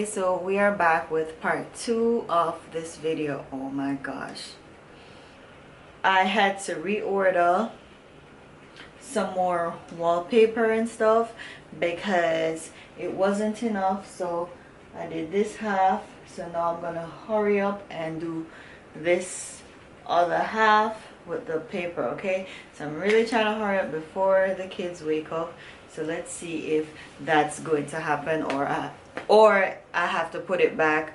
Okay, so we are back with part 2 of this video. Oh my gosh, I had to reorder some more wallpaper and stuff because it wasn't enough. So I did this half, so now I'm gonna hurry up and do this other half with the paper. Okay, so I'm really trying to hurry up before the kids wake up. So let's see if that's going to happen, or I have to put it back,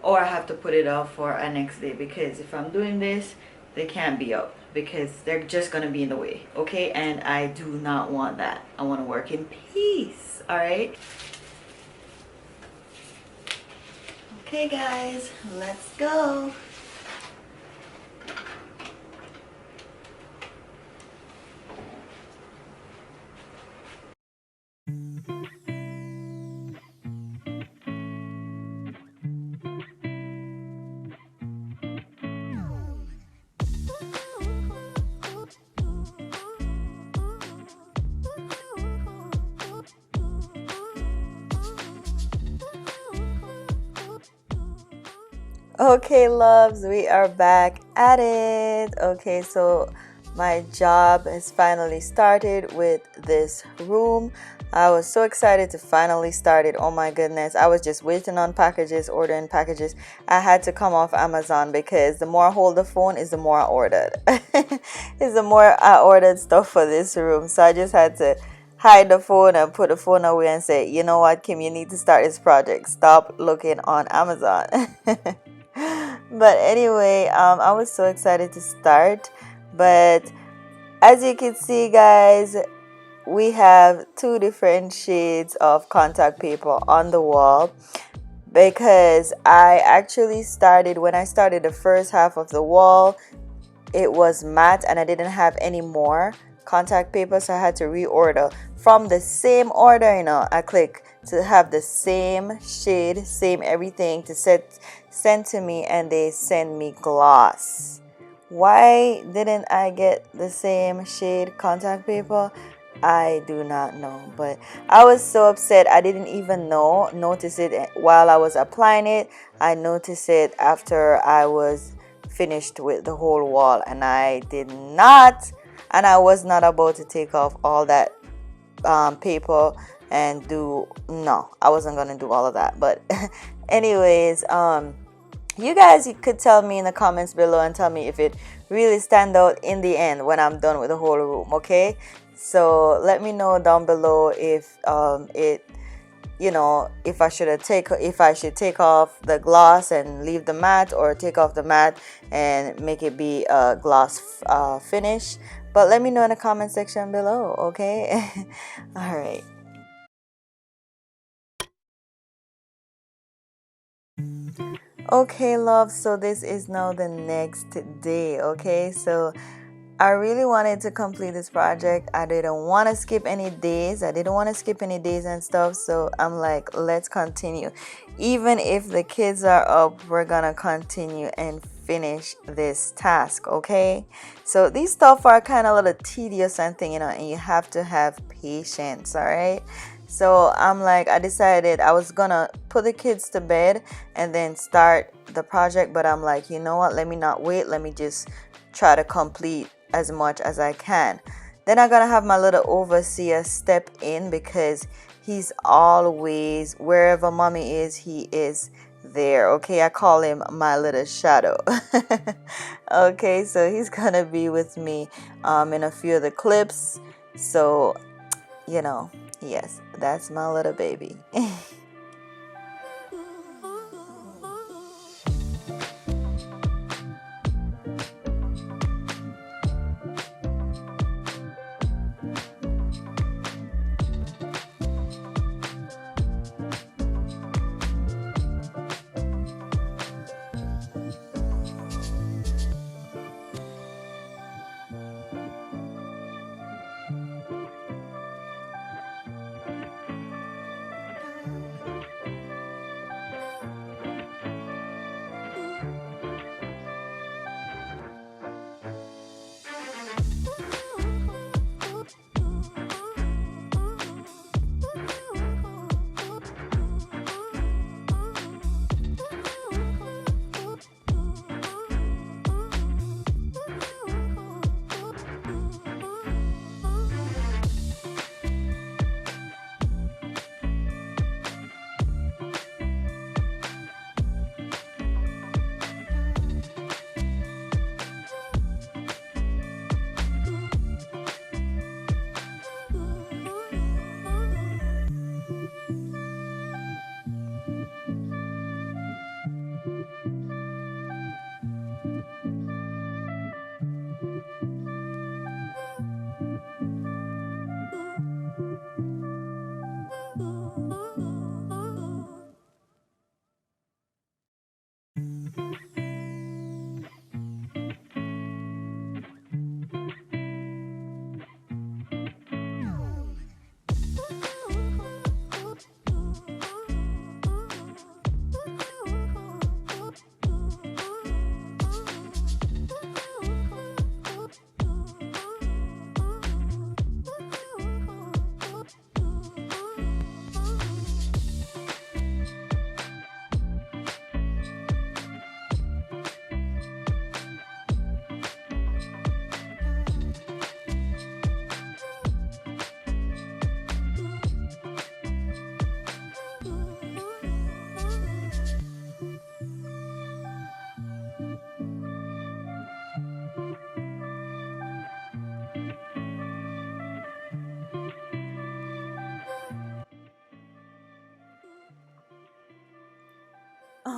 or I have to put it off for a next day, because if I'm doing this, they can't be up because they're just gonna be in the way. Okay, and I do not want that. I want to work in peace. All right, okay guys, let's go. Okay, loves, we are back at it. Okay, so my job has finally started with this room. I was so excited to finally start it. Oh my goodness, I was just waiting on packages, ordering packages. I had to come off Amazon because the more I hold the phone is the more I ordered. Is the more I ordered stuff for this room. So I just had to hide the phone and put the phone away and say, you know what, Kim, you need to start this project. Stop looking on Amazon. But anyway, I was so excited to start. But as you can see, guys, we have two different shades of contact paper on the wall, because I actually started, when I started the first half of the wall, it was matte and I didn't have any more contact paper, so I had to reorder from the same order. I click to have the same shade, same everything to send to me, and they send me gloss. Why didn't I get the same shade contact paper? I do not know, but I was so upset. I didn't even notice it while I was applying it. I noticed it after I was finished with the whole wall, and I did not, and I was not about to take off all that paper and no, I wasn't gonna do all of that. But anyways, you guys, you could tell me in the comments below and tell me if it really stand out in the end when I'm done with the whole room. Okay, so let me know down below if if I should take off the gloss and leave the matte, or take off the matte and make it be a gloss finish. But let me know in the comment section below. Okay. All right. Okay, love, so this is now the next day. Okay, so I really wanted to complete this project. I didn't want to skip any days. And stuff. So I'm like, let's continue. Even if the kids are up, we're gonna continue and finish this task. Okay, so these stuff are kind of a little tedious and thing, and you have to have patience. All right. So I'm like, I decided I was gonna put the kids to bed and then start the project, but I'm like, you know what, let me not wait, let me just try to complete as much as I can. Then I'm gonna have my little overseer step in, because he's always, wherever mommy is, he is there. Okay, I call him my little shadow. Okay, so he's gonna be with me in a few of the clips. So yes, that's my little baby.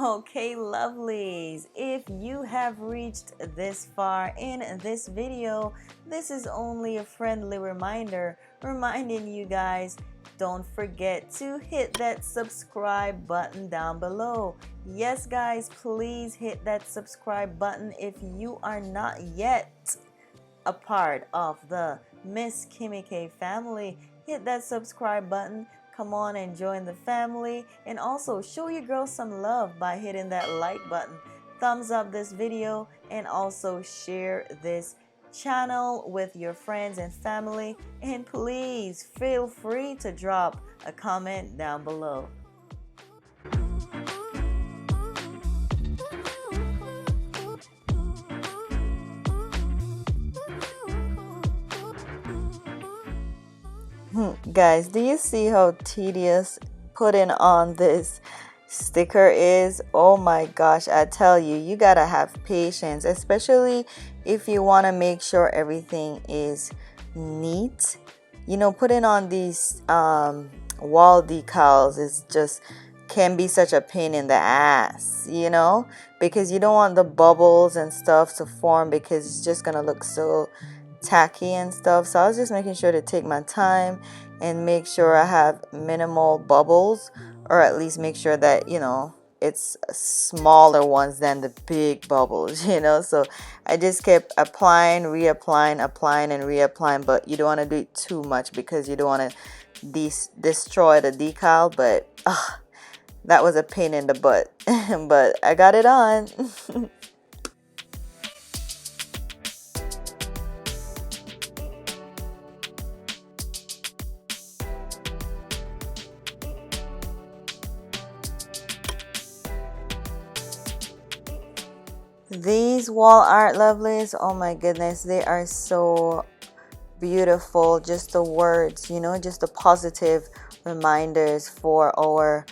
Okay, lovelies, if you have reached this far in this video, this is only a friendly reminder reminding you guys, don't forget to hit that subscribe button down below. Yes guys, please hit that subscribe button if you are not yet a part of the Miss Kimmy K family. Hit that subscribe button. Come on and join the family, and also show your girl some love by hitting that like button. Thumbs up this video, and also share this channel with your friends and family, and please feel free to drop a comment down below. Guys, do you see how tedious putting on this sticker is? Oh my gosh, I tell you, you gotta have patience, especially if you want to make sure everything is neat. You know, putting on these wall decals is just can be such a pain in the ass, you know, because you don't want the bubbles and stuff to form, because it's just gonna look so tacky and stuff. So I was just making sure to take my time and make sure I have minimal bubbles, or at least make sure that, you know, it's smaller ones than the big bubbles, you know. So I just kept applying, reapplying, applying and reapplying, but you don't want to do it too much because you don't want to destroy the decal. But that was a pain in the butt. But I got it on. These wall art lovelies, oh my goodness, they are so beautiful. Just the words, you know, just the positive reminders for our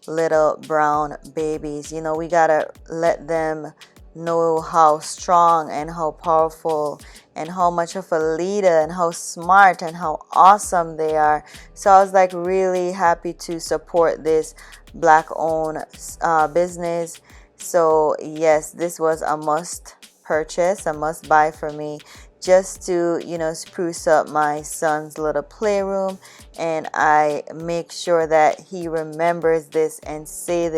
little brown babies. You know, we gotta let them know how strong and how powerful and how much of a leader and how smart and how awesome they are. So I was like really happy to support this black owned business. So yes, this was a must purchase, a must buy for me, just to, you know, spruce up my son's little playroom. And I make sure that he remembers this and say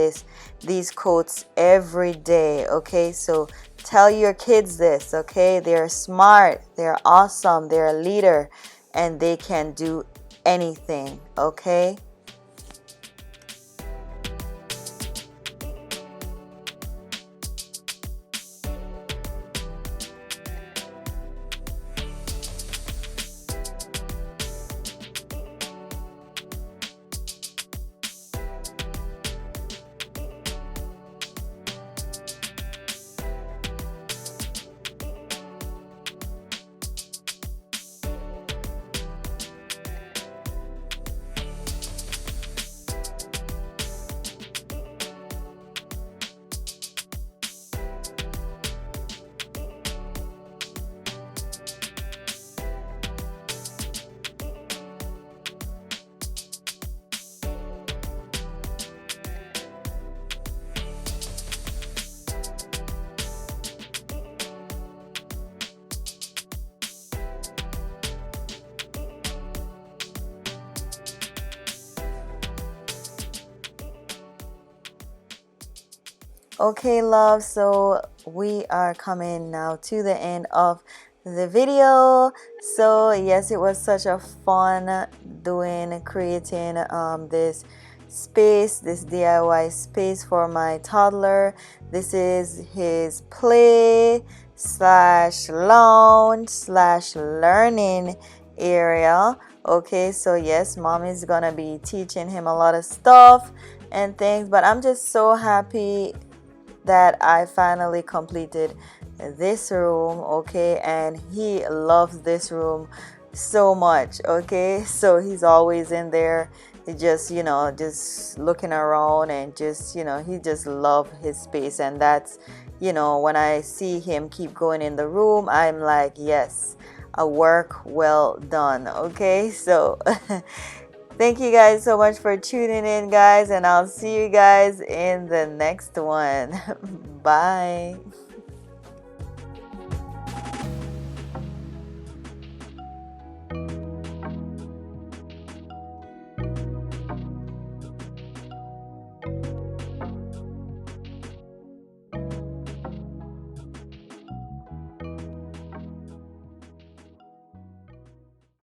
these quotes every day. Okay, so tell your kids this. Okay, they're smart, they're awesome, they're a leader, and they can do anything. Okay. Okay, love, so we are coming now to the end of the video. So yes, it was such a fun creating this space, this DIY space for my toddler. This is his play slash lounge slash learning area. Okay, so yes, mom is gonna be teaching him a lot of stuff and things, but I'm just so happy that I finally completed this room. Okay, and he loves this room so much. Okay, so he's always in there, just, you know, just looking around, and just, you know, he just loves his space. And that's, you know, when I see him keep going in the room, I'm like, yes, a work well done. Okay, so Thank you guys so much for tuning in, guys, and I'll see you guys in the next one. Bye.